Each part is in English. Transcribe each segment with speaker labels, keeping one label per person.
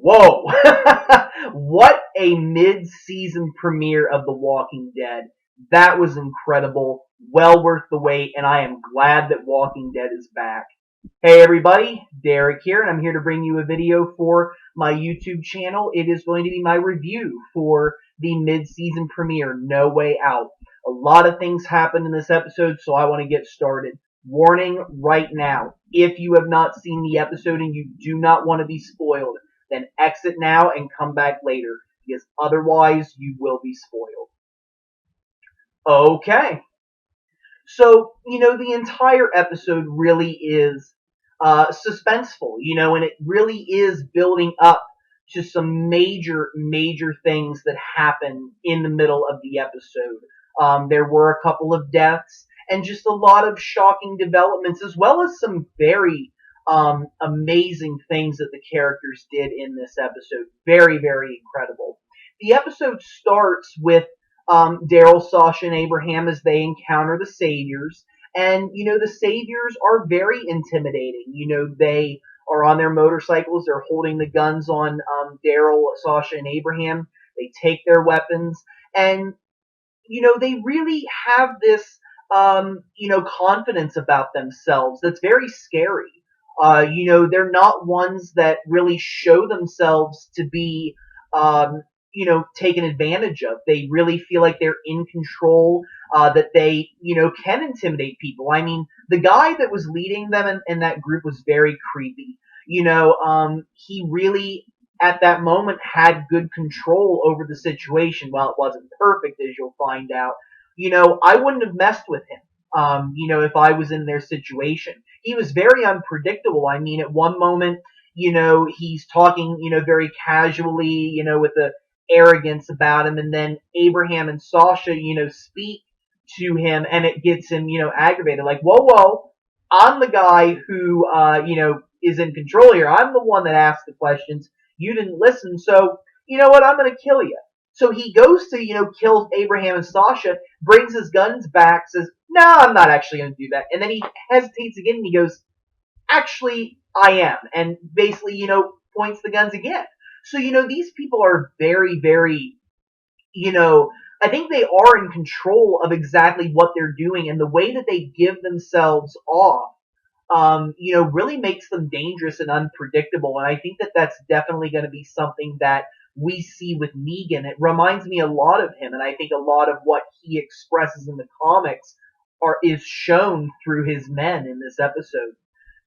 Speaker 1: Whoa! What a mid-season premiere of The Walking Dead. That was incredible. Well worth the wait, and I am glad that Walking Dead is back. Hey everybody, Derek here, and I'm here to bring you a video for my YouTube channel. It is going to be my review for the mid-season premiere, No Way Out. A lot of things happened in this episode, so I want to get started. Warning right now, if you have not seen the episode and you do not want to be spoiled, then exit now and come back later, because otherwise you will be spoiled. Okay. So, the entire episode really is suspenseful, and it really is building up to some major, major things that happen in the middle of the episode. There were a couple of deaths and just a lot of shocking developments, as well as some very amazing things that the characters did in this episode. Very, very incredible. The episode starts with Daryl, Sasha, and Abraham as they encounter the Saviors. And, the Saviors are very intimidating. They are on their motorcycles. They're holding the guns on Daryl, Sasha, and Abraham. They take their weapons. And, they really have this, confidence about themselves that's very scary. They're not ones that really show themselves to be, taken advantage of. They really feel like they're in control, that they, can intimidate people. I mean, the guy that was leading them in that group was very creepy. He really, at that moment, had good control over the situation. While it wasn't perfect, as you'll find out, I wouldn't have messed with him. If I was in their situation. He was very unpredictable. I mean, at one moment, he's talking, very casually, with a arrogance about him, and then Abraham and Sasha, speak to him, and it gets him, aggravated. Like, whoa, I'm the guy who, is in control here. I'm the one that asked the questions. You didn't listen, so, you know what, I'm going to kill you. So he goes to, kill Abraham and Sasha, brings his guns back, says, no, I'm not actually going to do that. And then he hesitates again, and he goes, actually, I am. And basically, points the guns again. So, these people are very, very, I think they are in control of exactly what they're doing, and the way that they give themselves off, really makes them dangerous and unpredictable. And I think that that's definitely going to be something that we see with Negan. It reminds me a lot of him, and I think a lot of what he expresses in the comics is shown through his men in this episode.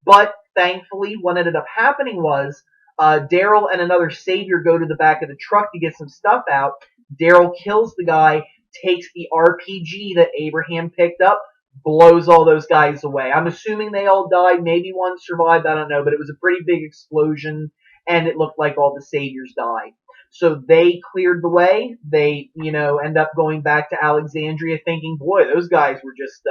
Speaker 1: But thankfully, what ended up happening was Daryl and another Savior go to the back of the truck to get some stuff out. Daryl kills the guy, takes the RPG that Abraham picked up, blows all those guys away. I'm assuming they all died. Maybe one survived. I don't know. But it was a pretty big explosion, and it looked like all the Saviors died. So they cleared the way. They, end up going back to Alexandria thinking, boy, those guys were just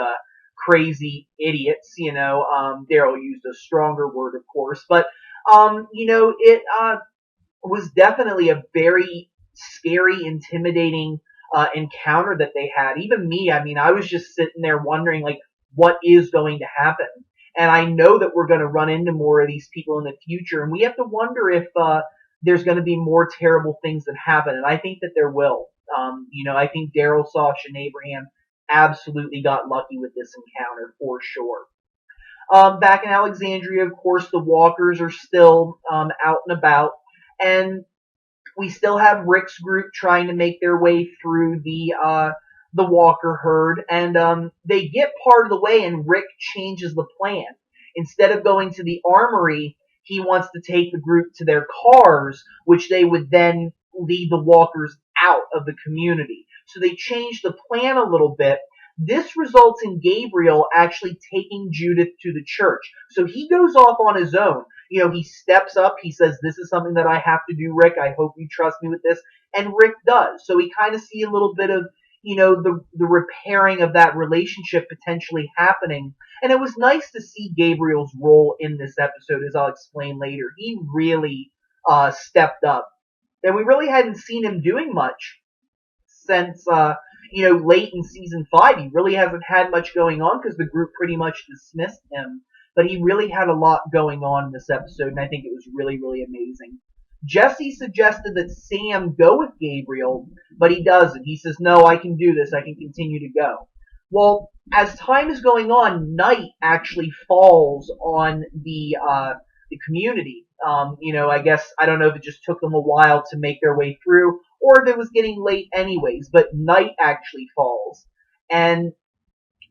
Speaker 1: crazy idiots. Daryl used a stronger word, of course. But, it was definitely a very scary, intimidating encounter that they had. Even me, I mean, I was just sitting there wondering, like, what is going to happen? And I know that we're going to run into more of these people in the future, and we have to wonder if there's going to be more terrible things that happen, and I think that there will. I think Daryl, Sasha, and Abraham absolutely got lucky with this encounter, for sure. Back in Alexandria, of course, the walkers are still out and about, and we still have Rick's group trying to make their way through the walker herd, and they get part of the way, and Rick changes the plan. Instead of going to the armory, he wants to take the group to their cars, which they would then lead the walkers out of the community. So they changed the plan a little bit. This results in Gabriel actually taking Judith to the church. So he goes off on his own. He steps up. He says, this is something that I have to do, Rick. I hope you trust me with this. And Rick does. So we kind of see a little bit of, the repairing of that relationship potentially happening. And it was nice to see Gabriel's role in this episode, as I'll explain later. He really stepped up. And we really hadn't seen him doing much since, late in season 5. He really hasn't had much going on because the group pretty much dismissed him. But he really had a lot going on in this episode, and I think it was really, really amazing. Jesse suggested that Sam go with Gabriel, but he doesn't. He says, no, I can do this. I can continue to go. Well, as time is going on, night actually falls on the community. I guess I don't know if it just took them a while to make their way through, or if it was getting late anyways. But night actually falls, and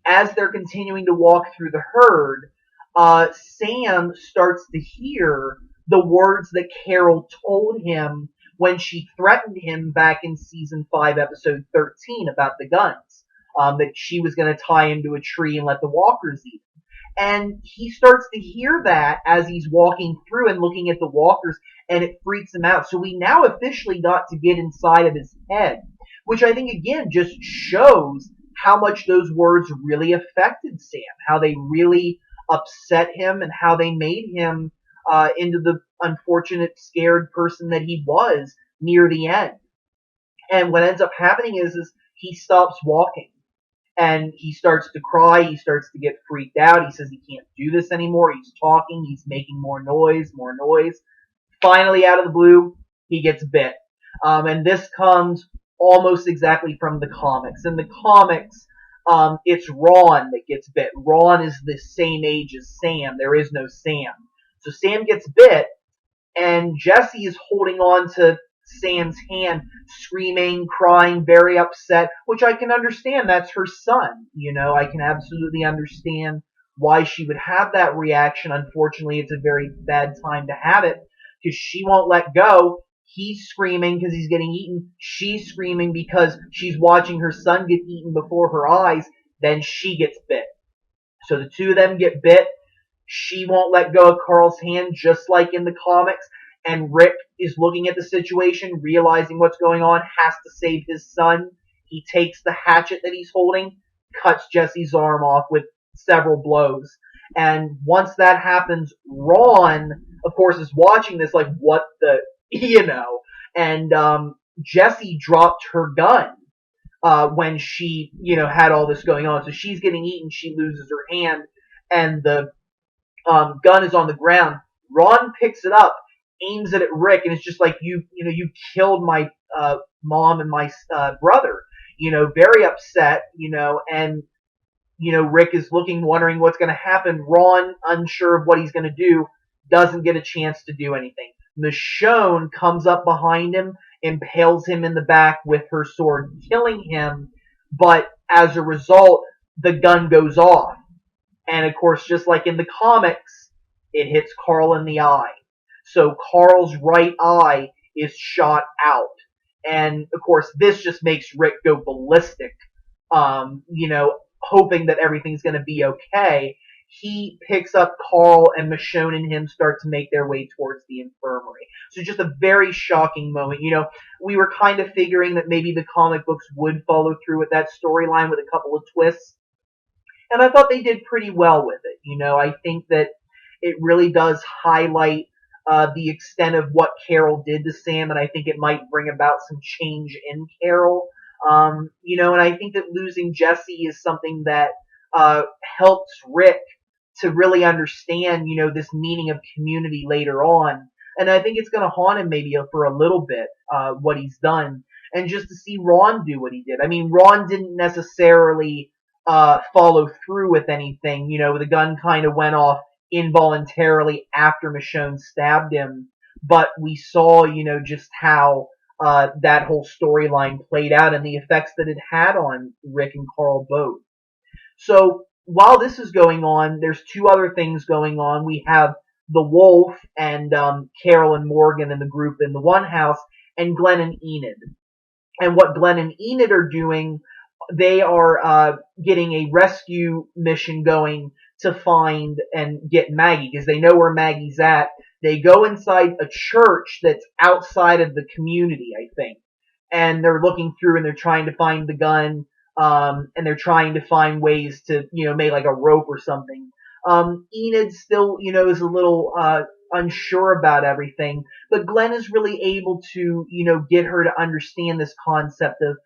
Speaker 1: as they're continuing to walk through the herd, Sam starts to hear the words that Carol told him when she threatened him back in season 5, episode 13 about the guns. That she was going to tie him to a tree and let the walkers eat him. And he starts to hear that as he's walking through and looking at the walkers, and it freaks him out. So we now officially got to get inside of his head, which I think again just shows how much those words really affected Sam, how they really upset him, and how they made him into the unfortunate, scared person that he was near the end. And what ends up happening is he stops walking. And he starts to cry. He starts to get freaked out. He says he can't do this anymore. He's talking. He's making more noise, more noise. Finally, out of the blue, he gets bit. And this comes almost exactly from the comics. In the comics, it's Ron that gets bit. Ron is the same age as Sam. There is no Sam. So Sam gets bit, and Jesse is holding on to Sam's hand, screaming, crying, very upset, which I can understand. That's her son. I can absolutely understand why she would have that reaction. Unfortunately, it's a very bad time to have it because she won't let go. He's screaming because he's getting eaten. She's screaming because she's watching her son get eaten before her eyes. Then she gets bit. So the two of them get bit. She won't let go of Carl's hand, just like in the comics. And Rick is looking at the situation, realizing what's going on, has to save his son. He takes the hatchet that he's holding, cuts Jesse's arm off with several blows. And once that happens, Ron, of course, is watching this like, what the, And Jesse dropped her gun when she, had all this going on. So she's getting eaten, she loses her hand, and the gun is on the ground. Ron picks it up, aims it at Rick, and it's just like, you killed my mom and my brother. Very upset. And Rick is looking, wondering what's going to happen. Ron, unsure of what he's going to do, doesn't get a chance to do anything. Michonne comes up behind him, impales him in the back with her sword, killing him. But as a result, the gun goes off. And of course, just like in the comics, it hits Carl in the eye. So Carl's right eye is shot out. And of course, this just makes Rick go ballistic, hoping that everything's going to be okay. He picks up Carl, and Michonne and him start to make their way towards the infirmary. So just a very shocking moment. We were kind of figuring that maybe the comic books would follow through with that storyline with a couple of twists. And I thought they did pretty well with it. I think that it really does highlight the extent of what Carol did to Sam, and I think it might bring about some change in Carol. And I think that losing Jesse is something that helps Rick to really understand, this meaning of community later on. And I think it's going to haunt him maybe for a little bit, what he's done. And just to see Ron do what he did. I mean, Ron didn't necessarily follow through with anything. The gun kind of went off involuntarily after Michonne stabbed him. But we saw, just how that whole storyline played out and the effects that it had on Rick and Carl both. So while this is going on, there's two other things going on. We have the Wolf and Carol and Morgan and the group in the one house, and Glenn and Enid. And what Glenn and Enid are doing, they are getting a rescue mission going to find and get Maggie, because they know where Maggie's at. They go inside a church that's outside of the community, I think. And they're looking through and they're trying to find the gun. And they're trying to find ways to, make like a rope or something. Enid still, is a little unsure about everything, but Glenn is really able to, get her to understand this concept of,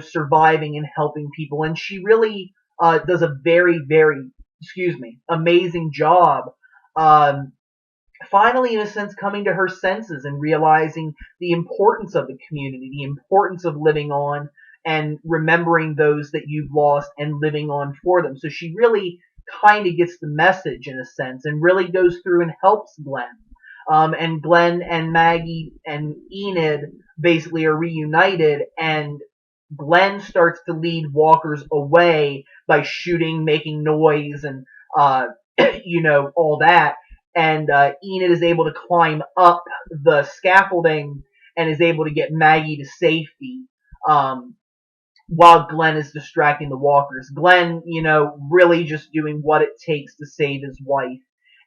Speaker 1: surviving and helping people. And she really does a very, very, amazing job finally, in a sense, coming to her senses and realizing the importance of the community, the importance of living on and remembering those that you've lost and living on for them. So she really kind of gets the message in a sense and really goes through and helps Glenn. And Glenn and Maggie and Enid basically are reunited, and Glenn starts to lead walkers away by shooting, making noise, and all that. And Enid is able to climb up the scaffolding and is able to get Maggie to safety. Um, while Glenn is distracting the walkers. Glenn, really just doing what it takes to save his wife.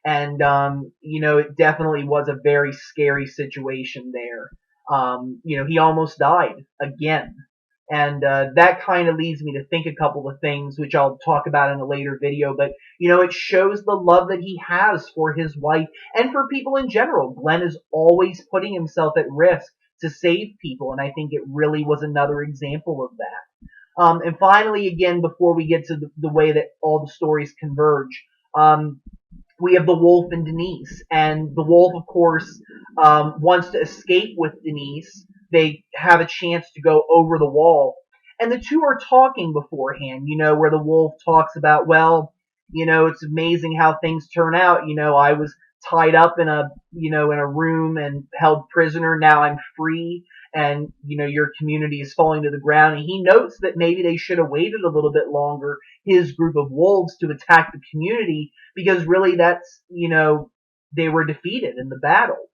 Speaker 1: And, it definitely was a very scary situation there. He almost died again. And that kind of leads me to think a couple of things, which I'll talk about in a later video. But, it shows the love that he has for his wife and for people in general. Glenn is always putting himself at risk to save people. And I think it really was another example of that. And finally, again, before we get to the way that all the stories converge, we have the wolf and Denise. And the wolf, of course, wants to escape with Denise. They have a chance to go over the wall. And the two are talking beforehand, where the wolf talks about, well, it's amazing how things turn out. I was tied up in a room and held prisoner. Now I'm free. And, your community is falling to the ground. And he notes that maybe they should have waited a little bit longer, his group of wolves, to attack the community, because really that's, they were defeated in the battle.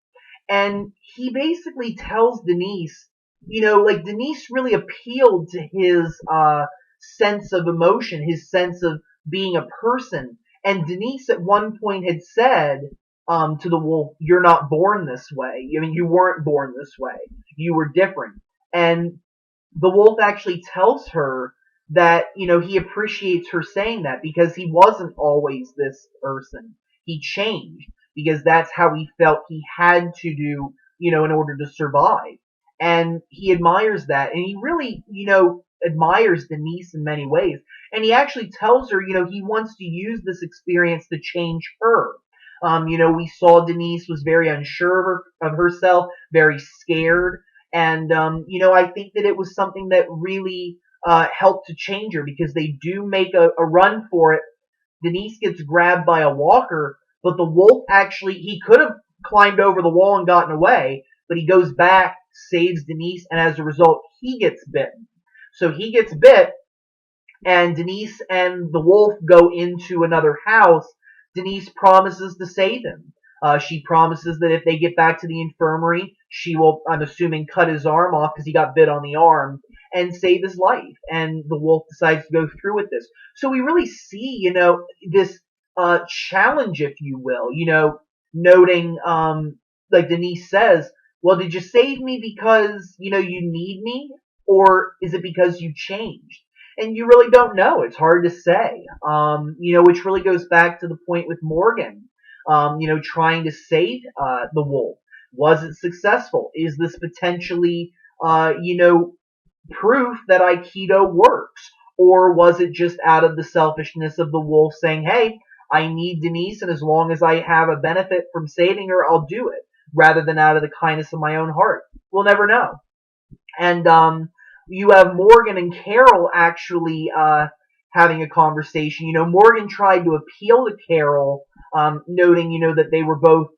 Speaker 1: And he basically tells Denise, Denise really appealed to his sense of emotion, his sense of being a person. And Denise at one point had said to the wolf, "You're not born this way. I mean, you weren't born this way. You were different." And the wolf actually tells her that, he appreciates her saying that because he wasn't always this person. He changed because that's how he felt he had to do, in order to survive. And he admires that. And he really, admires Denise in many ways. And he actually tells her, he wants to use this experience to change her. We saw Denise was very unsure of herself, very scared. And, I think that it was something that really helped to change her because they do make a run for it. Denise gets grabbed by a walker, but the wolf actually, he could have climbed over the wall and gotten away, but he goes back, saves Denise, and as a result, he gets bitten. So he gets bit, and Denise and the wolf go into another house. Denise promises to save him. She promises that if they get back to the infirmary, she will, I'm assuming, cut his arm off because he got bit on the arm and save his life. And the wolf decides to go through with this. So we really see, this challenge, if you will, noting, like Denise says, well, did you save me because, you need me? Or is it because you changed? And you really don't know. It's hard to say. Which really goes back to the point with Morgan, trying to save the wolf. Was it successful? Is this potentially, proof that Aikido works? Or was it just out of the selfishness of the wolf saying, hey, I need Denise, and as long as I have a benefit from saving her, I'll do it, rather than out of the kindness of my own heart? We'll never know. And you have Morgan and Carol actually having a conversation. Morgan tried to appeal to Carol, noting, that they were both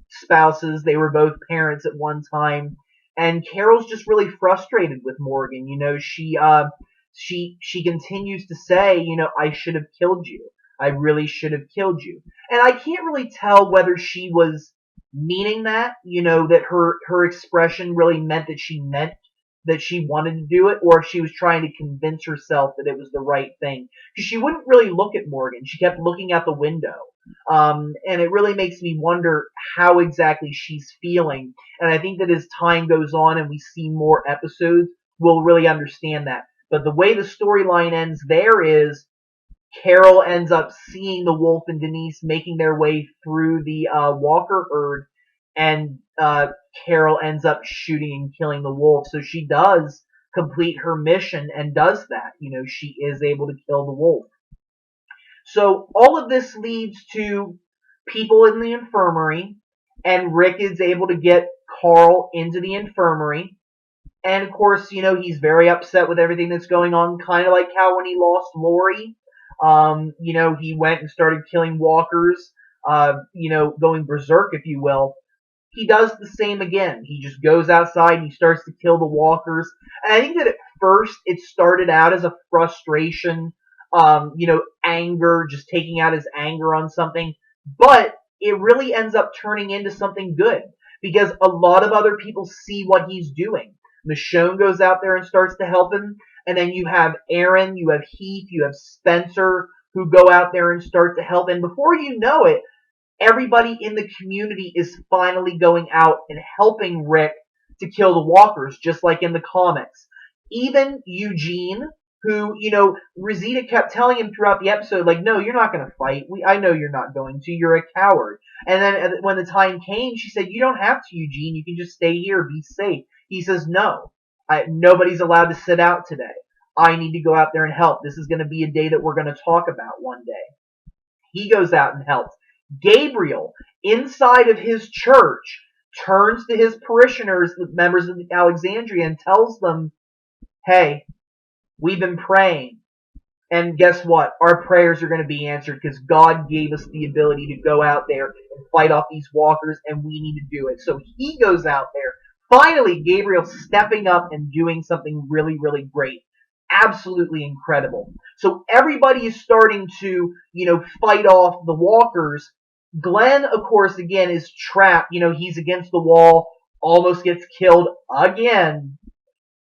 Speaker 1: spouses, they were both parents at one time, and Carol's just really frustrated with Morgan. She continues to say, I should have killed you. I really should have killed you. And I can't really tell whether she was meaning that, that her expression really meant that she meant that she wanted to do it, or if she was trying to convince herself that it was the right thing. Because she wouldn't really look at Morgan. She kept looking out the window. And it really makes me wonder how exactly she's feeling. And I think that as time goes on and we see more episodes, we'll really understand that. But the way the storyline ends there is Carol ends up seeing the wolf and Denise making their way through the walker herd, and Carol ends up shooting and killing the wolf. So she does complete her mission and does that. She is able to kill the wolf. So all of this leads to people in the infirmary and Rick is able to get Carl into the infirmary. And of course, he's very upset with everything that's going on, kind of like how when he lost Lori, he went and started killing walkers, going berserk, if you will. He does the same again. He just goes outside and he starts to kill the walkers. And I think that at first it started out as a frustration, anger, just taking out his anger on something. But it really ends up turning into something good because a lot of other people see what he's doing. Michonne goes out there and starts to help him. And then you have Aaron, you have Heath, you have Spencer who go out there and start to help. And before you know it, everybody in the community is finally going out and helping Rick to kill the walkers, just like in the comics. Even Eugene, who, Rosita kept telling him throughout the episode, like, no, you're not going to fight. I know you're not going to. You're a coward. And then when the time came, she said, you don't have to, Eugene. You can just stay here, be safe. He says, no, nobody's allowed to sit out today. I need to go out there and help. This is going to be a day that we're going to talk about one day. He goes out and helps. Gabriel, inside of his church, turns to his parishioners, the members of Alexandria, and tells them, hey, we've been praying. And guess what? Our prayers are going to be answered because God gave us the ability to go out there and fight off these walkers, and we need to do it. So he goes out there. Finally, Gabriel stepping up and doing something really, really great. Absolutely incredible. So everybody is starting to, fight off the walkers. Glenn, of course, again, is trapped. He's against the wall, almost gets killed again.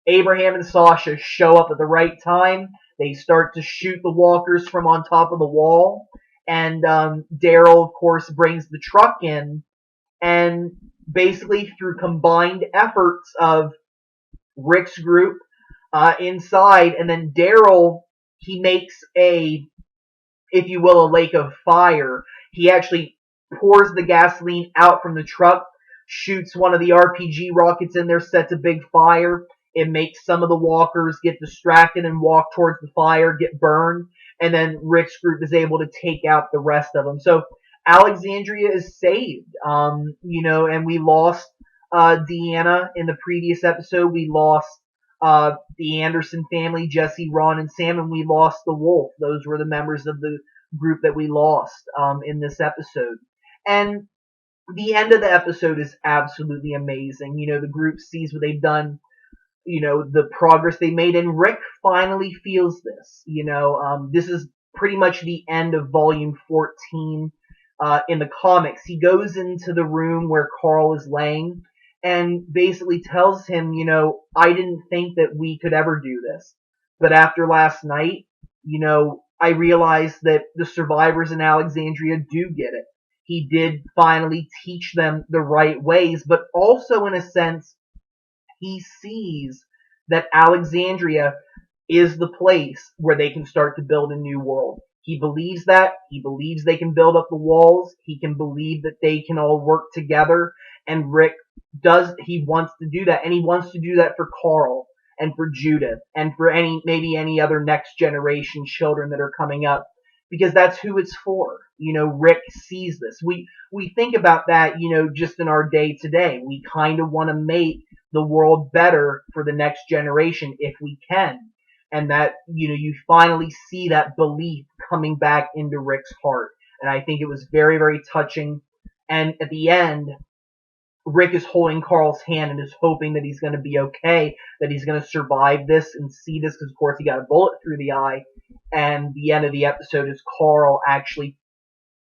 Speaker 1: Abraham and Sasha show up at the right time. They start to shoot the walkers from on top of the wall. And Daryl, of course, brings the truck in. And basically, through combined efforts of Rick's group inside, and then Daryl, he makes if you will, a lake of fire. He actually pours the gasoline out from the truck, shoots one of the RPG rockets in there, sets a big fire. It makes some of the walkers get distracted and walk towards the fire, get burned, and then Rick's group is able to take out the rest of them. So Alexandria is saved, and we lost Deanna in the previous episode. We lost the Anderson family, Jesse, Ron, and Sam, and we lost the Wolf. Those were the members of the group that we lost in this episode. And the end of the episode is absolutely amazing. The group sees what they've done, the progress they made, and Rick finally feels this. This is pretty much the end of volume 14 in the comics. He goes into the room where Carl is laying and basically tells him, I didn't think that we could ever do this. But after last night, I realized that the survivors in Alexandria do get it. He did finally teach them the right ways, but also in a sense, he sees that Alexandria is the place where they can start to build a new world. He believes that. He believes they can build up the walls. He can believe that they can all work together. And Rick he wants to do that. And he wants to do that for Carl and for Judith and for maybe any other next generation children that are coming up. Because that's who it's for. Rick sees this. We think about that, just in our day today. We kind of want to make the world better for the next generation if we can. And that, you finally see that belief coming back into Rick's heart. And I think it was very, very touching. And at the end, Rick is holding Carl's hand and is hoping that he's going to be okay, that he's going to survive this and see this, because of course he got a bullet through the eye. And the end of the episode is Carl actually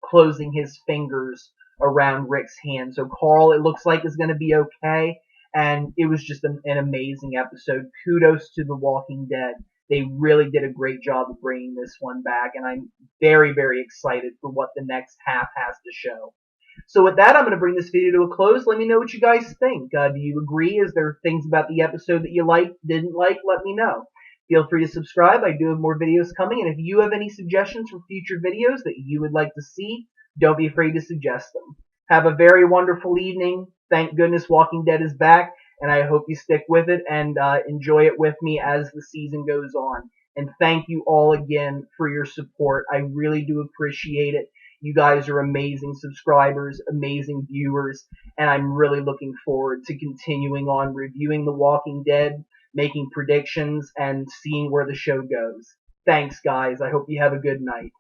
Speaker 1: closing his fingers around Rick's hand. So Carl, it looks like, is going to be okay. And it was just an amazing episode. Kudos to The Walking Dead. They really did a great job of bringing this one back, and I'm very, very excited for what the next half has to show. So with that, I'm going to bring this video to a close. Let me know what you guys think. Do you agree? Is there things about the episode that you liked, didn't like? Let me know. Feel free to subscribe. I do have more videos coming, and if you have any suggestions for future videos that you would like to see, don't be afraid to suggest them. Have a very wonderful evening. Thank goodness Walking Dead is back, and I hope you stick with it and enjoy it with me as the season goes on. And thank you all again for your support. I really do appreciate it. You guys are amazing subscribers, amazing viewers, and I'm really looking forward to continuing on reviewing The Walking Dead, making predictions, and seeing where the show goes. Thanks, guys. I hope you have a good night.